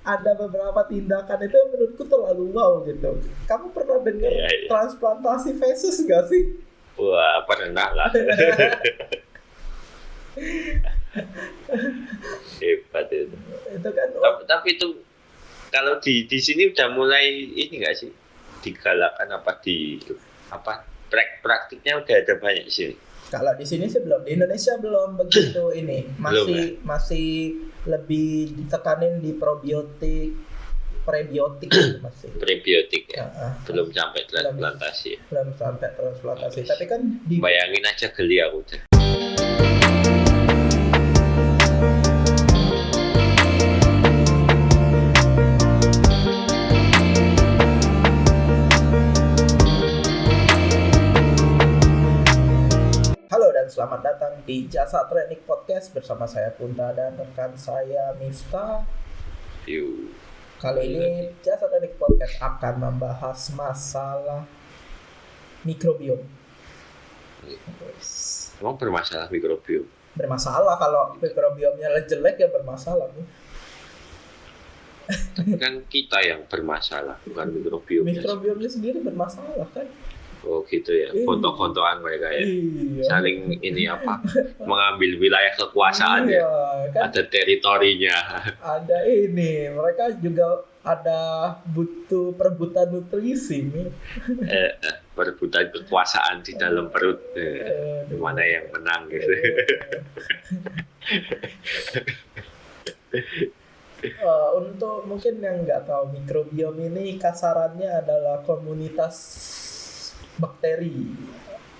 ada beberapa tindakan itu yang menurutku terlalu wow gitu. Kamu pernah dengar transplantasi feses gak sih? Wah, pernah lah. Hebat itu. Itu kan. Tapi itu kalau di sini udah mulai ini nggak sih? Digalakan praktiknya udah ada banyak sih. Kalau di sini sih belum, di Indonesia belum begitu ini, masih lebih ditekanin di prebiotik masih. Prebiotik ya, belum sampai transplantasi. Belum sampai transplantasi, tapi kan bayangin aja geli aku deh. Selamat datang di Jasa Training Podcast bersama saya Punta dan rekan saya Miftah. Kali ini Jasa Training Podcast akan membahas masalah mikrobiom. Emang bermasalah mikrobiom? Bermasalah, kalau mikrobiomnya jelek ya bermasalah. Tapi kan kita yang bermasalah, bukan mikrobiomnya. Mikrobiomnya sendiri bermasalah kan? Oh gitu ya, foto-fotoan mereka ya, saling mengambil wilayah kekuasaan ya, kan? Ada teritorinya. Ada ini, mereka juga ada butuh perebutan nutrisi nih. Perebutan kekuasaan di dalam perut, mana yang menang gitu. Untuk mungkin yang nggak tahu, mikrobiom ini kasarannya adalah komunitas bakteri,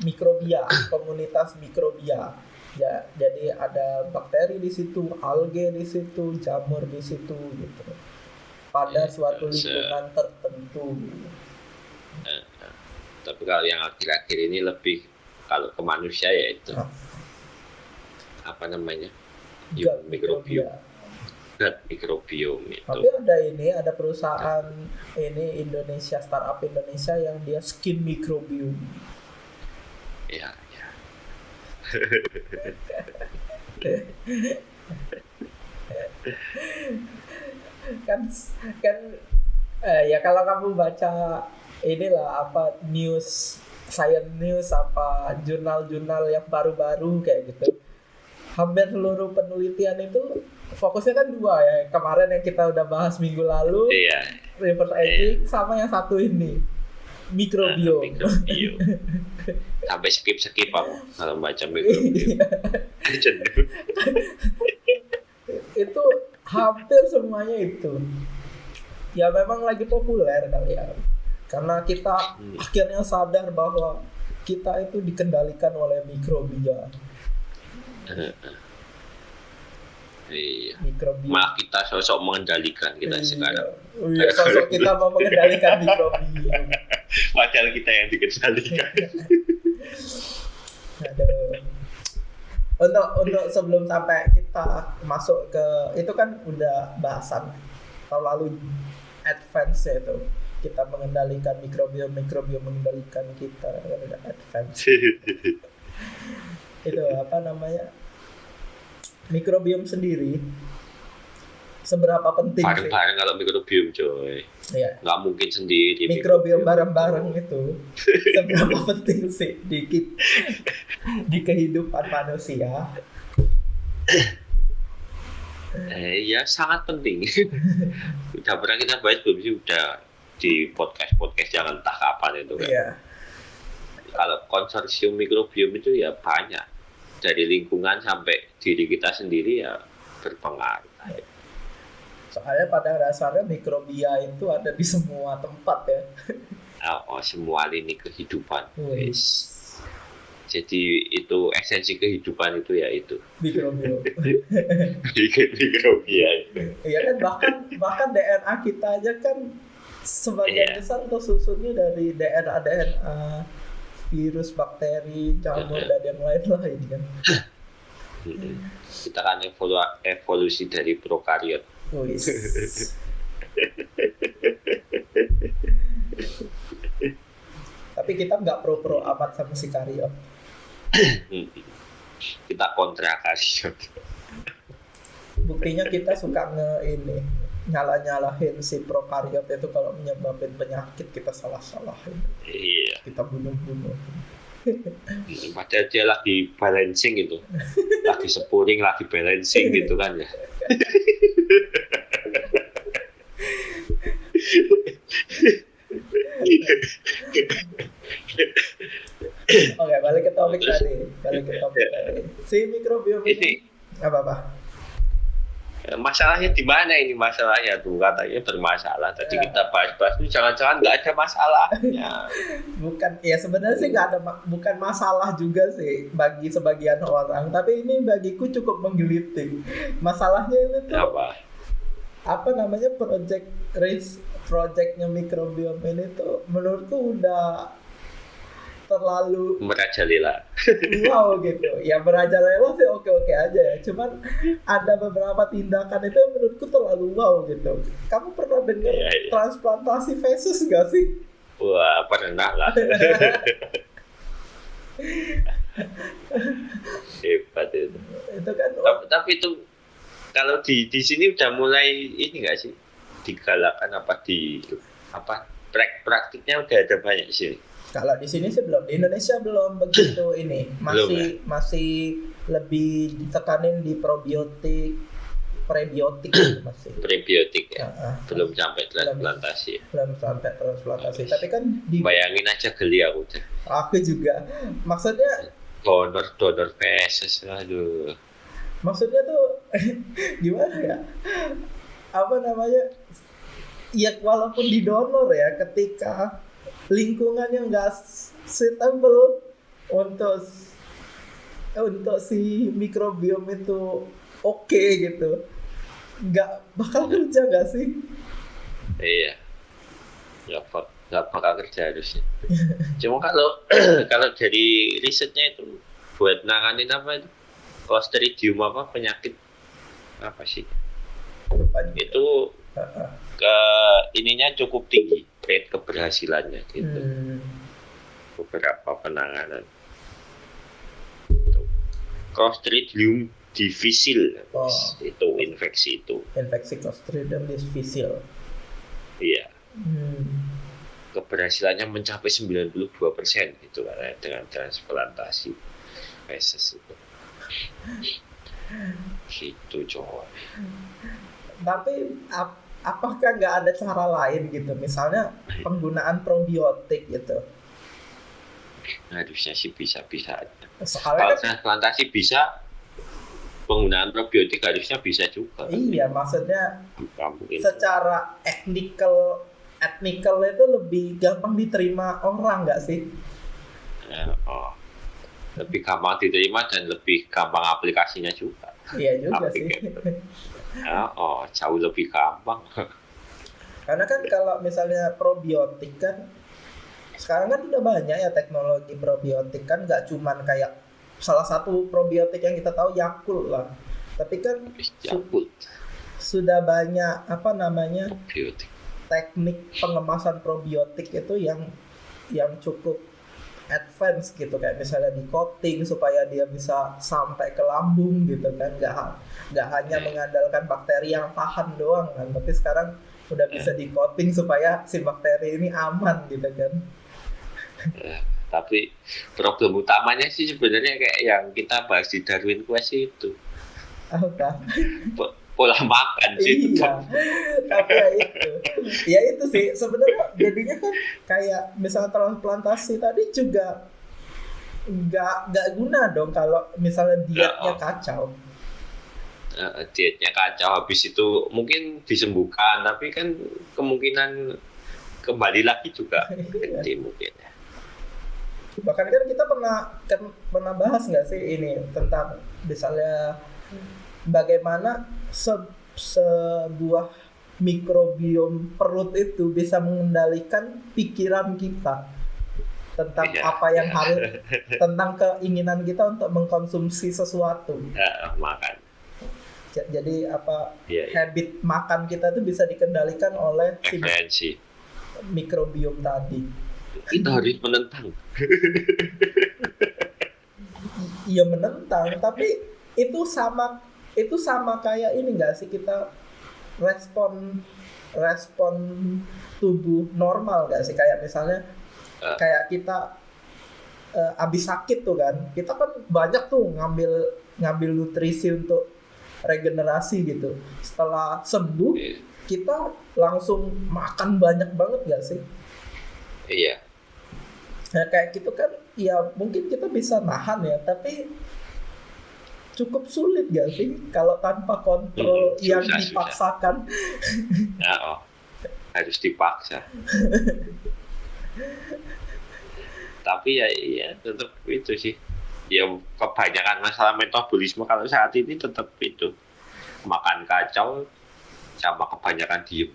mikrobia, komunitas mikrobia. Ya, jadi ada bakteri di situ, alge di situ, jamur di situ gitu. Pada suatu lingkungan tertentu. Tapi kalau yang akhir-akhir ini lebih kalau ke manusia ya itu apa namanya? Mikrobiom. Mikrobiom itu. Tapi ada perusahaan ini Indonesia, startup Indonesia yang dia skin mikrobiom. Ya. kan ya kalau kamu baca inilah science news jurnal-jurnal yang baru-baru kayak gitu, hampir seluruh penelitian itu fokusnya kan dua ya. Kemarin yang kita udah bahas minggu lalu, reverse aging, sama yang satu ini mikrobiom. Sampai skip aku kalau baca mikrobiom. Itu hampir semuanya itu. Ya memang lagi populer kali ya. Karena kita akhirnya sadar bahwa kita itu dikendalikan oleh mikrobia. Iya. Malah kita sosok mengendalikan kita sekarang. Iya, sosok kita mau mengendalikan mikrobiom. Padahal kita yang dikendalikan. Untuk sebelum sampai kita masuk ke itu kan udah bahasan terlalu advance ya itu. Kita mengendalikan mikrobiom mengendalikan kita kan udah advance. Itu apa namanya? Mikrobiom sendiri seberapa penting sih? Bareng-bareng kalau mikrobiom coy. Iya. Nggak mungkin sendiri. Mikrobiom bareng-bareng itu seberapa penting sih di kehidupan manusia? Ya sangat penting. Udah pernah kita bahas belum sih? Udah di podcast yang entah kapan itu kan. Iya. Kalau konsorsium mikrobiom itu ya banyak. Dari lingkungan sampai diri kita sendiri ya berpengaruh. Soalnya pada dasarnya mikrobia itu ada di semua tempat ya. Semua lini kehidupan. Jadi itu esensi kehidupan itu ya itu. Mikrobia. Mikrobia. Iya kan, bahkan DNA kita aja kan sebagian besar tersusunnya dari DNA virus, bakteri, jamur, dan yang lain-lain kan. Kita kan evolusi dari prokariot. Tapi kita nggak pro amat sama si kariot. Kita kontra kariot. Buktinya kita suka nyalahin si prokariot itu kalau menyebabkan penyakit kita salah-salahin, Iya. kita bunuh-bunuh. Padahal dia lagi balancing gitu, lagi spuring, lagi balancing gitu kan ya. Oke, balik ke topik tadi. Si mikrobiom Ini ini apa? masalahnya di mana ini masalahnya tuh, katanya bermasalah. Tadi kita bahas-bahas itu jangan-jangan nggak ada masalahnya. Bukan, ya sebenarnya sih nggak ada, bukan masalah juga sih bagi sebagian orang. Tapi ini bagiku cukup menggelitik. Masalahnya ini tuh apa namanya, projectnya mikrobiom ini tuh menurutku udah terlalu merajalela. Wow gitu. Ya merajalela sih oke-oke aja ya. Cuman ada beberapa tindakan itu yang menurutku terlalu wow gitu. Kamu pernah dengar transplantasi feses gak sih? Wah, pernah lah. Hebat itu. Itu kan. Tapi itu kalau di sini udah mulai ini nggak sih, digalakan praktiknya udah ada banyak sih. Kalau di sini sih belum, di Indonesia belum begitu ini, masih lebih ditekanin di prebiotik masih. Prebiotik ya, belum sampai transplantasi. Belum sampai transplantasi, tapi kan bayangin aja geli aku. Aku juga, maksudnya donor feses, aduh. Maksudnya tuh gimana ya? Apa namanya? Ya walaupun didonor ya, ketika lingkungannya nggak suitable untuk si mikrobiom itu oke gitu, nggak bakal kerja nggak sih? Iya, nggak bakal kerja harusnya. Cuma kalau dari risetnya itu buat nanganin apa itu, Clostridium apa, penyakit apa sih? Itu ke ininya cukup tinggi, rate keberhasilannya gitu. Beberapa penanganan Clostridium difficile itu infeksi Clostridium difficile. Iya. Keberhasilannya mencapai 92% gitu kan dengan transplantasi feses itu. Gitu coy. Tapi apakah nggak ada cara lain gitu, misalnya penggunaan probiotik gitu? Harusnya sih bisa aja. Kalau transplantasi bisa, penggunaan probiotik harusnya bisa juga. Iya, maksudnya secara ethical itu lebih gampang diterima orang nggak sih? Lebih gampang diterima dan lebih gampang aplikasinya juga. Iya juga sih. Jauh lebih gampang. Karena kan kalau misalnya probiotik kan sekarang kan udah banyak ya teknologi probiotik kan, nggak cuman kayak salah satu probiotik yang kita tahu Yakult lah, tapi kan sudah banyak apa namanya probiotik. Teknik pengemasan probiotik itu yang cukup advance gitu, kayak misalnya di coating supaya dia bisa sampai ke lambung gitu kan, nggak hanya mengandalkan bakteri yang tahan doang kan, tapi sekarang udah bisa di coating supaya si bakteri ini aman gitu kan. Tapi problem utamanya sih sebenarnya kayak yang kita bahas di Darwin Quest itu. Apa? Pola makan sih. Iya. Tapi ya itu sih sebenarnya jadinya kan kayak misalnya transplantasi tadi juga nggak guna dong kalau misalnya dietnya kacau. Dietnya kacau, habis itu mungkin disembuhkan, tapi kan kemungkinan kembali lagi juga gede mungkin. Bahkan kan kita pernah bahas nggak sih ini tentang misalnya bagaimana sebuah mikrobiom perut itu bisa mengendalikan pikiran kita tentang apa yang harus, tentang keinginan kita untuk mengkonsumsi sesuatu. Makan. Jadi habit makan kita itu bisa dikendalikan oleh si mikrobiom tadi. Kita harus menentang. Iya menentang, tapi itu sama kayak ini nggak sih, kita respon respon tubuh normal gak sih, kayak misalnya kayak kita abis sakit tuh kan, kita kan banyak tuh ngambil nutrisi untuk regenerasi gitu. Setelah sembuh kita langsung makan banyak banget gak sih? Iya. Nah, kayak gitu kan ya mungkin kita bisa nahan ya, tapi cukup sulit gak sih kalau tanpa kontrol yang dipaksakan? Ya, harus dipaksa. Tapi ya tetap itu sih. Ya kebanyakan masalah metabolisme kalau saat ini tetap itu makan kacau sama kebanyakan diem,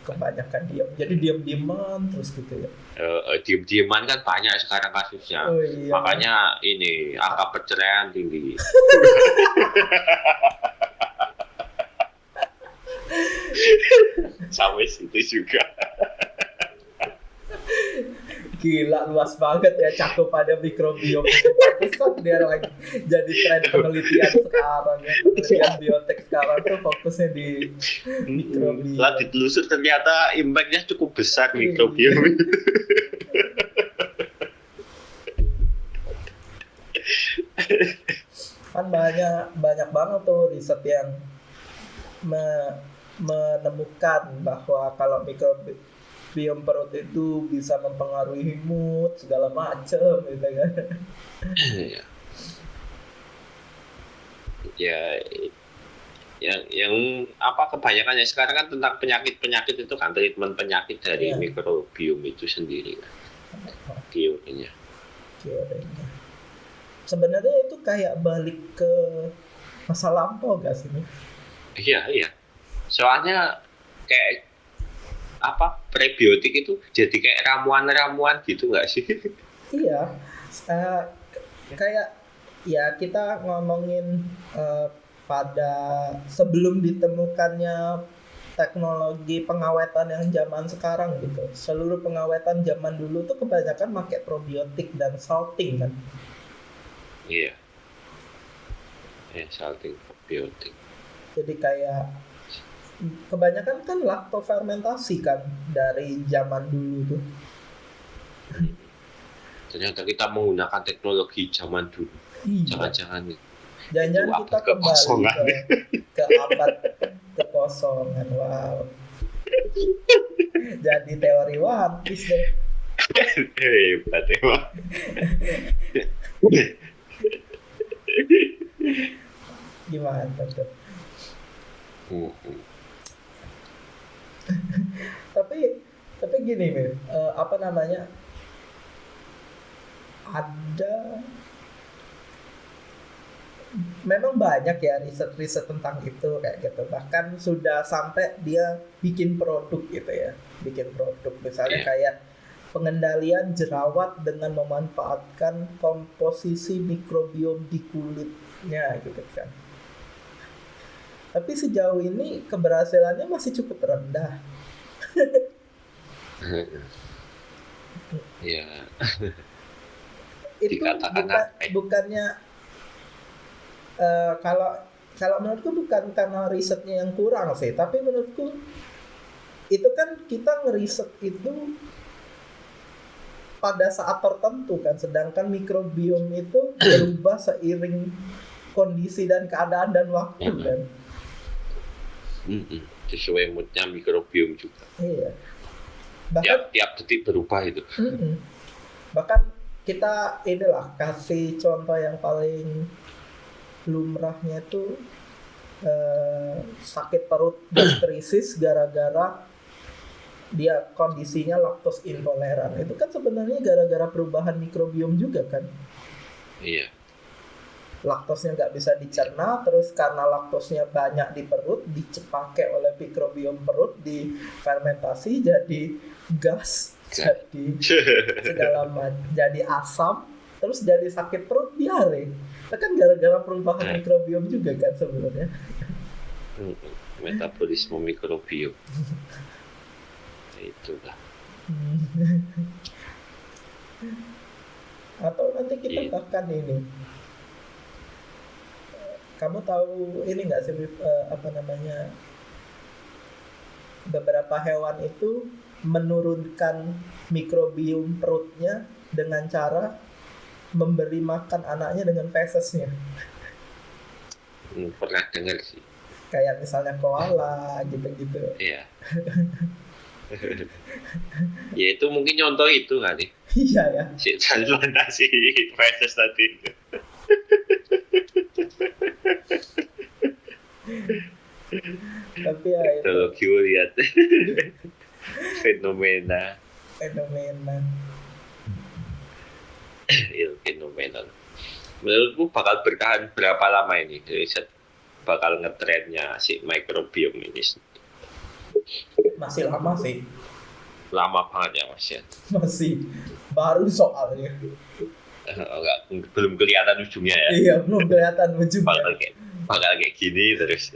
kebanyakan diem, jadi diem-dieman terus gitu ya. Diem-dieman kan banyak sekarang kasusnya. Iya. Makanya ini angka perceraian tinggi. Sampai situ juga. Gila, luas banget ya cakupannya mikrobiom. Terus kan dia lagi jadi tren penelitian sekarang ya. Penelitian biotek sekarang tuh fokusnya di mikrobiom. Setelah ditelusur ternyata impact-nya cukup besar mikrobiom. Kan banyak banget tuh riset yang menemukan bahwa kalau mikrobiom perut itu bisa mempengaruhi mood segala macam gitu kan. yang apa kebanyakannya sekarang kan tentang penyakit itu kan, treatment penyakit dari mikrobiom itu sendiri kan. Teorinya. Sebenarnya itu kayak balik ke masa lampau gak sih? Iya. Soalnya kayak apa, prebiotik itu jadi kayak ramuan-ramuan gitu nggak sih? Iya, kayak ya kita ngomongin pada sebelum ditemukannya teknologi pengawetan yang zaman sekarang gitu. Seluruh pengawetan zaman dulu tuh kebanyakan pakai probiotik dan salting kan. Iya. Salting probiotik. Jadi kayak kebanyakan kan laktofermentasi kan dari zaman dulu tuh. Ternyata kita menggunakan teknologi zaman dulu. Jangan-jangan kita kembali ke abad kekosongan. Wow. Jadi teori One Piece deh. Hebat emang. Gimana tuh? tapi gini Mif, apa namanya, ada memang banyak ya riset-riset tentang itu kayak gitu, bahkan sudah sampai dia bikin produk gitu ya, misalnya kayak pengendalian jerawat dengan memanfaatkan komposisi mikrobiom di kulitnya gitu kan. Tapi sejauh ini keberhasilannya masih cukup rendah. Ya. Itu bukannya kalau menurutku bukan karena risetnya yang kurang sih, tapi menurutku itu kan kita ngeriset itu pada saat tertentu kan, sedangkan mikrobiom itu berubah seiring kondisi dan keadaan dan waktu kan. Sesuai moodnya mikrobiom juga. Iya. Bahkan tiap detik berubah itu. Bahkan kita inilah kasih contoh yang paling lumrahnya itu sakit perut gastritis gara-gara dia kondisinya laktos intoleran. Itu kan sebenarnya gara-gara perubahan mikrobiom juga kan. Iya. Laktosnya nggak bisa dicerna, terus karena laktosnya banyak di perut, dipakai oleh mikrobiom perut, difermentasi jadi gas, jadi segala macam, jadi asam, terus jadi sakit perut, diare. Itu kan gara-gara perubahan mikrobiom juga kan sebenarnya. Metabolisme mikrobiom. Itulah. Atau nanti kita bahkan ini, kamu tahu ini nggak sih apa namanya, beberapa hewan itu menurunkan mikrobiom perutnya dengan cara memberi makan anaknya dengan fesesnya. Pernah dengar sih. Kayak misalnya koala gitu-gitu. Iya. Ya itu mungkin contoh itu kali. Iya ya. Si transplantasi feses tadi. Tapi ya itu Teknologi lihat fenomena fenomenal. Menurutmu bakal bertahan berapa lama ini? Bakal ngetrennya si microbiome ini? masih lama sih. Lama banget ya Mas ya. Masih baru soalnya. Belum kelihatan ujungnya ya. Iya, belum kelihatan ujungnya. Bakal kayak gini terus.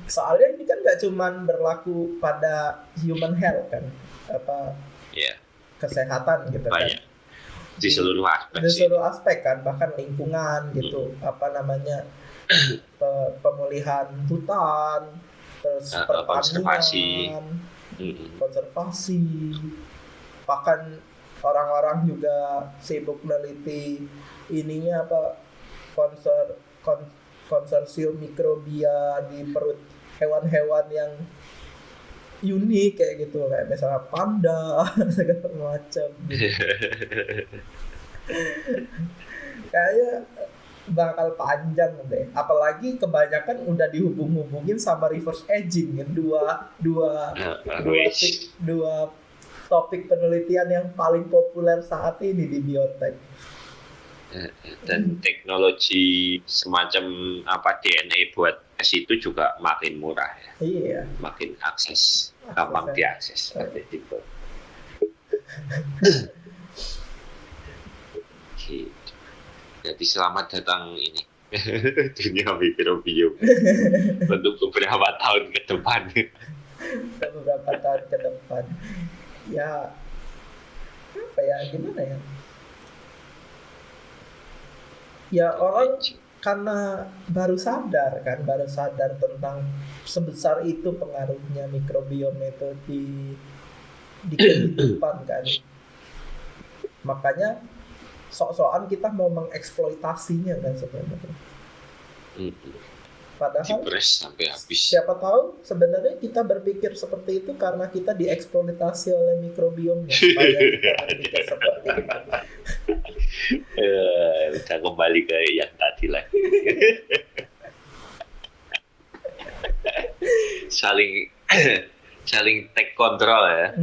Soalnya ini kan gak cuman berlaku pada human health kan, apa ya, kesehatan gitu banyak. kan. Di seluruh aspek. Di seluruh aspek kan, bahkan lingkungan gitu, apa namanya pemulihan hutan, terus pertanian, konservasi, bahkan orang-orang juga sibuk meneliti ininya apa konsorsium mikrobia di perut hewan-hewan yang unik kayak gitu, kayak misalnya panda segala macam gitu. Kayaknya bakal panjang deh, apalagi kebanyakan udah dihubung-hubungin sama reverse aging kan, dua topik penelitian yang paling populer saat ini di biotek. Dan teknologi semacam DNA buat tes itu juga makin murah ya. Iya. Makin gampang diakses seperti itu. Gitu. Jadi selamat datang ini dunia mikrobiom untuk beberapa tahun ke depan. Ya apa ya, gimana ya? Ya orang karena baru sadar tentang sebesar itu pengaruhnya mikrobiom itu di kehidupan kan. Makanya sok-sokan kita mau mengeksploitasinya kan sebenarnya. Padahal sampai habis. Siapa tahu sebenarnya kita berpikir seperti itu karena kita dieksploitasi oleh mikrobiomnya supaya kita berpikir seperti itu. Udah kembali ke yang tadi lagi. saling take control ya.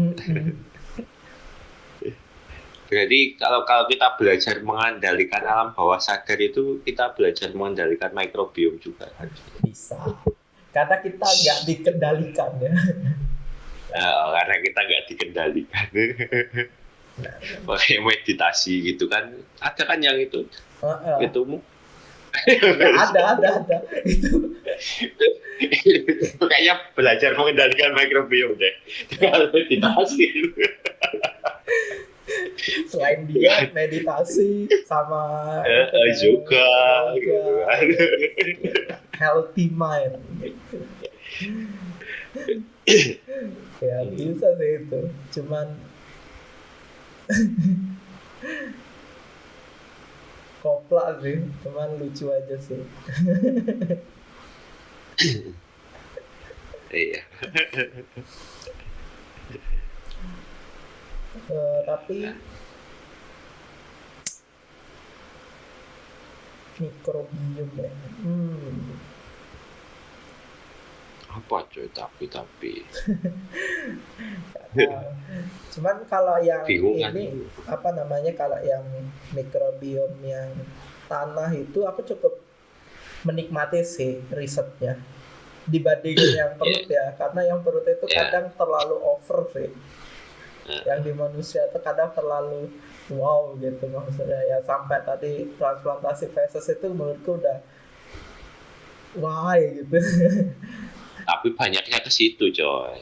Berarti kalau kita belajar mengendalikan alam bawah sadar itu, kita belajar mengendalikan mikrobiom juga kan? Bisa. Karena kita nggak dikendalikan ya. Karena kita nggak dikendalikan. Pakai meditasi gitu kan? Ada kan yang itu? Itumu? Ya, ada. Itu kayaknya belajar mengendalikan mikrobiom deh. Kalau meditasi. Selain dia meditasi sama juga gitu kan. Healthy mind gitu. Ya bisa sih itu, cuman koplak sih, cuman lucu aja sih. Iya. Tapi mikrobiom ya. Apa coy tapi. Cuman kalau yang bingungan. Ini apa namanya, kalau yang mikrobiom yang tanah itu aku cukup menikmati sih risetnya dibandingin yang perut ya, karena yang perut itu kadang terlalu over sih. Yang di manusia itu kadang terlalu wow gitu maksudnya ya, sampai tadi transplantasi feses itu menurutku udah wah gitu. Tapi banyaknya ke situ coy.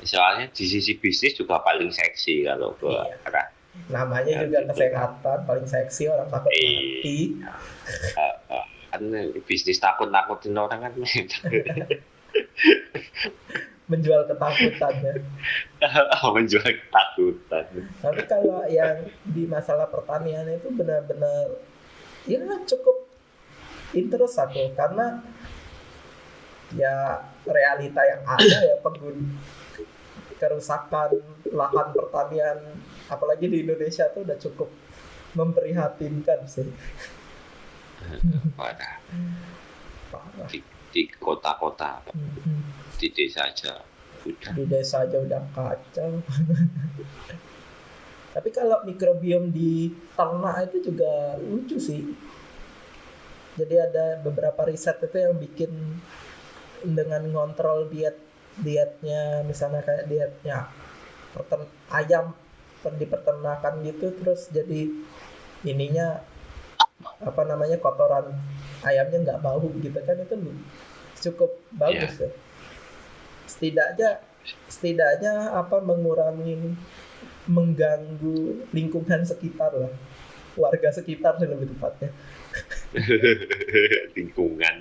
Soalnya di sisi bisnis juga paling seksi kalau gua kira. Namanya juga kesehatan, paling seksi, orang takut mati. Kan bisnis takut-takutin orang kan. menjual ketakutannya. Menjual ketakutan. Tapi kalau yang di masalah pertanian itu benar-benar ya cukup interest aku, karena ya realita yang ada ya kerusakan lahan pertanian apalagi di Indonesia tuh udah cukup memprihatinkan sih. Parah. Parah. Di kota-kota, Mhm. di desa aja udah. Di desa aja udah kacau. Tapi kalau mikrobiom di ternak itu juga lucu sih. Jadi ada beberapa riset itu yang bikin dengan ngontrol dietnya, misalnya kayak dietnya ayam di peternakan gitu, terus jadi ininya apa namanya, kotoran ayamnya nggak bau gitu kan, itu cukup bagus ya. Setidaknya apa, mengganggu lingkungan sekitar lah, warga sekitar sih lebih tepatnya. Lingkungan.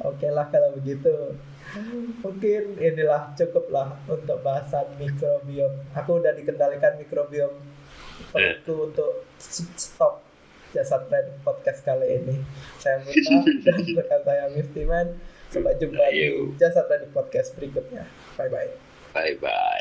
Oke lah kalau begitu. Mungkin inilah cukup lah untuk bahasan mikrobiom. Aku udah dikendalikan mikrobiom perutku untuk stop Jasad Trend podcast kali ini. Saya Muta dan rekan saya Miftiman. Sampai jumpa di Jasad Trend podcast berikutnya. Bye bye. Bye bye.